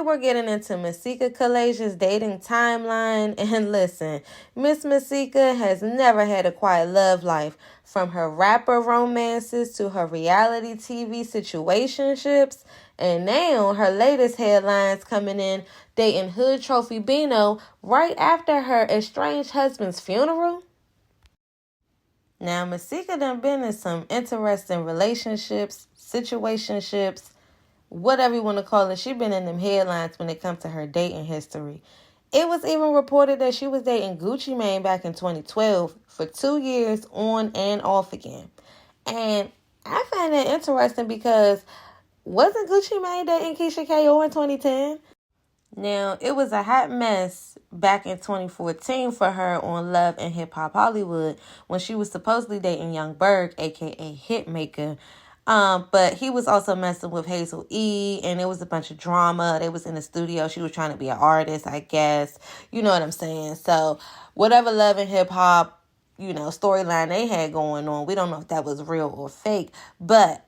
we're getting into Masika Kalysha's dating timeline. And listen, Miss Masika has never had a quiet love life. From her rapper romances to her reality TV situationships. And now her latest headlines coming in dating HoodTrophy Bino right after her estranged husband's funeral. Now, Masika done been in some interesting relationships, situationships, whatever you want to call it. She been in them headlines when it comes to her dating history. It was even reported that she was dating Gucci Mane back in 2012 for 2 years on and off again. And I find that interesting because wasn't Gucci Mane dating Keisha K.O. in 2010? Now, it was a hot mess back in 2014 for her on Love and Hip Hop Hollywood when she was supposedly dating Young Berg, a.k.a. Hitmaker. But he was also messing with Hazel E, and it was a bunch of drama. They was in the studio. She was trying to be an artist, I guess. You know what I'm saying? So, whatever Love and Hip Hop, storyline they had going on, we don't know if that was real or fake. But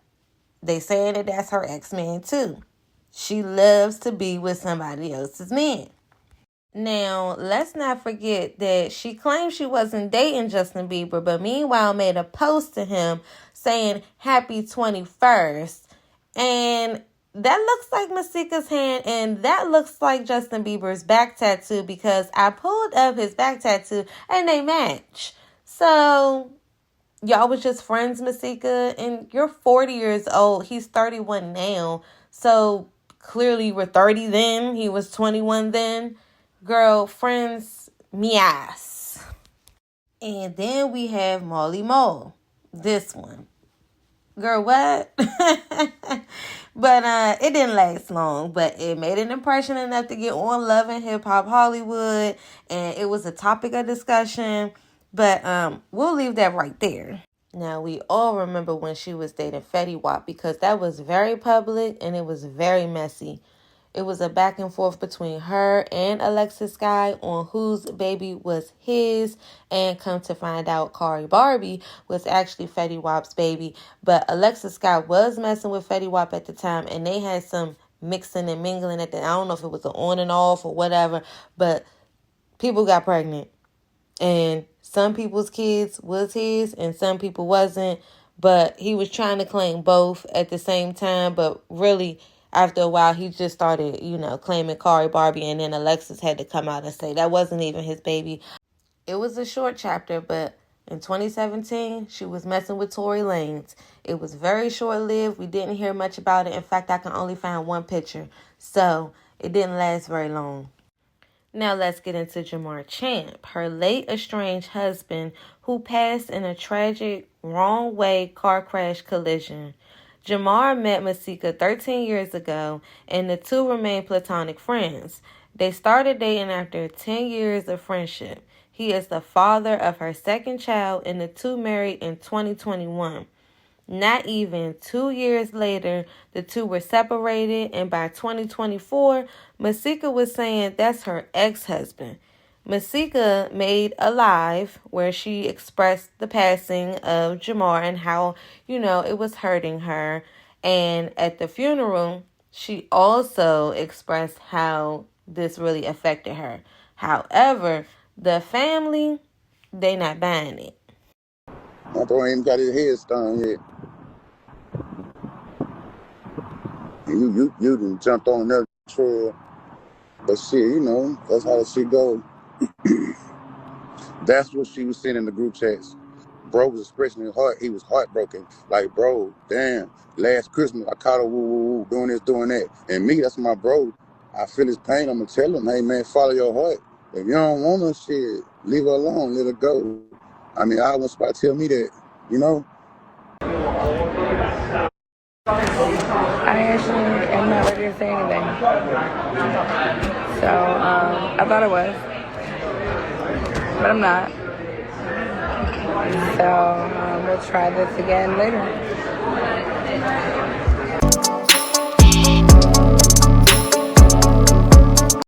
they saying that that's her ex-man, too. She loves to be with somebody else's man. Now, let's not forget that she claimed she wasn't dating Justin Bieber, but meanwhile made a post to him saying happy 21st. And that looks like Masika's hand, and that looks like Justin Bieber's back tattoo because I pulled up his back tattoo and they match. So, y'all was just friends, Masika, and you're 40 years old. He's 31 now. So, clearly you were 30 then. He was 21 then. Girl, friends, me ass. And then we have Molly Mole. This one. Girl, what? But it didn't last long. But it made an impression enough to get on Love and Hip Hop Hollywood. And it was a topic of discussion. But we'll leave that right there. Now, we all remember when she was dating Fetty Wap because that was very public and it was very messy. It was a back and forth between her and Alexis Sky on whose baby was his. And come to find out, Kari Barbie was actually Fetty Wap's baby. But Alexis Sky was messing with Fetty Wap at the time. And they had some mixing and mingling at the I don't know if it was an on and off or whatever. But people got pregnant. And some people's kids was his and some people wasn't. But he was trying to claim both at the same time. But really, after a while, he just started, claiming Kari Barbie. And then Alexis had to come out and say that wasn't even his baby. It was a short chapter, but in 2017, she was messing with Tory Lanez. It was very short-lived. We didn't hear much about it. In fact, I can only find one picture. So, it didn't last very long. Now let's get into Jamar Champ, her late estranged husband who passed in a tragic, wrong-way car crash collision. Jamar met Masika 13 years ago, and the two remain platonic friends. They started dating after 10 years of friendship. He is the father of her second child, and the two married in 2021. Not even 2 years later, the two were separated, and by 2024, Masika was saying that's her ex-husband. Masika made a live where she expressed the passing of Jamar and how, it was hurting her. And at the funeral, she also expressed how this really affected her. However, the family, they not buying it. My bro ain't got his head stung yet. You done jumped on another trail. But shit, that's how the shit goes. That's what she was saying in the group chats. Bro was expressing his heart. He was heartbroken. Like, bro, damn, last Christmas I caught her woo, doing this, doing that. And me, that's my bro. I feel his pain. I'm going to tell him, hey, man, follow your heart. If you don't want her, shit, leave her alone, let her go. I mean, I was about to tell me that, I actually am not ready to say anything. So, I thought I was. But I'm not. So, we'll try this again later.